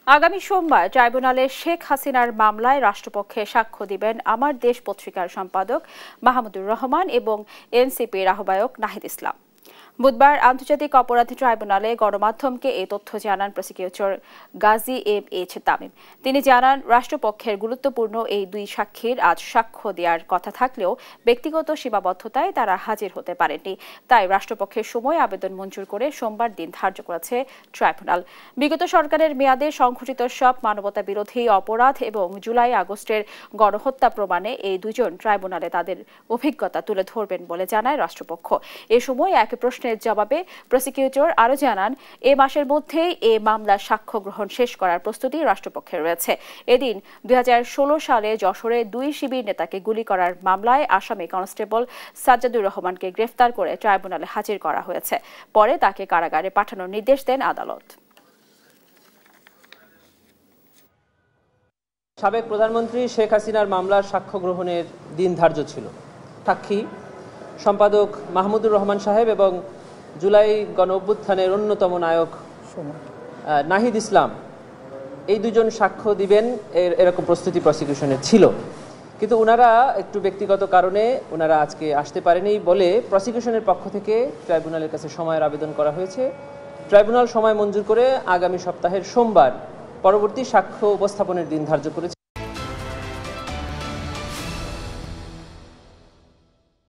আগামী সোমবার ট্রাইব্যুনালে শেখ হাসিনার মামলায় রাষ্ট্রপক্ষে সাক্ষ্য দিবেন আমার দেশ পত্রিকার সম্পাদক মাহমুদুর রহমান এবং এনসিপির আহ্বায়ক নাহিদ ইসলাম। বুধবার আন্তর্জাতিক অপরাধ ট্রাইব্যুনালে গণমাধ্যমকে এই তথ্য জানান প্রসিকিউটর গাজী এম.এইচ. তামিম। তিনি জানান, রাষ্ট্রপক্ষের গুরুত্বপূর্ণ এই দুই সাক্ষীর আজ সাক্ষ্য দেওয়ার কথা থাকলেও ব্যক্তিগত সীমাবদ্ধতায় তারা হাজির হতে পারেননি। তাই রাষ্ট্রপক্ষের সময় আবেদন মঞ্জুর করে সোমবার দিন ধার্য করেছে ট্রাইব্যুনাল। বিগত সরকারের মেয়াদে সংঘটিত সব মানবতা বিরোধী অপরাধ এবং জুলাই আগস্টের গণহত্যা প্রমাণে এই দুজন ট্রাইব্যুনালে তাদের অভিজ্ঞতা তুলে ধরবেন বলে জানায় রাষ্ট্রপক্ষ। এ সময় এক প্রশ্নের জবাবে প্রসিকিউটর আরও জানান, এ মাসের মধ্যেই এ মামলার সাক্ষ্য গ্রহণ শেষ করার প্রস্তুতি রাষ্ট্রপক্ষের রয়েছে। এদিন 2016 সালে যশোরে 2 শিবির নেতাকে গুলি করার মামলায় আসামি কনস্টেবল সাজ্জাদুর রহমানকে গ্রেফতার করে ট্রাইব্যুনালে হাজির করা হয়েছে। পরে তাকে কারাগারে পাঠানোর নির্দেশ দেন আদালত। সাবেক প্রধানমন্ত্রী শেখ হাসিনার মামলার সাক্ষ্য গ্রহণের দিন ধার্য ছিল। সাক্ষী সম্পাদক মাহমুদুর রহমান সাহেব এবং জুলাই গণ অভ্যুত্থানের অন্যতম নায়ক নাহিদ ইসলাম, এই দুজন সাক্ষ্য দিবেন এরকম প্রস্তুতি প্রসিকিউশনের ছিল। কিন্তু ওনারা একটু ব্যক্তিগত কারণে ওনারা আজকে আসতে পারেনি বলে প্রসিকিউশনের পক্ষ থেকে ট্রাইব্যুনালের কাছে সময়ের আবেদন করা হয়েছে। ট্রাইব্যুনাল সময় মঞ্জুর করে আগামী সপ্তাহের সোমবার পরবর্তী সাক্ষ্য উপস্থাপনের দিন ধার্য করেছে।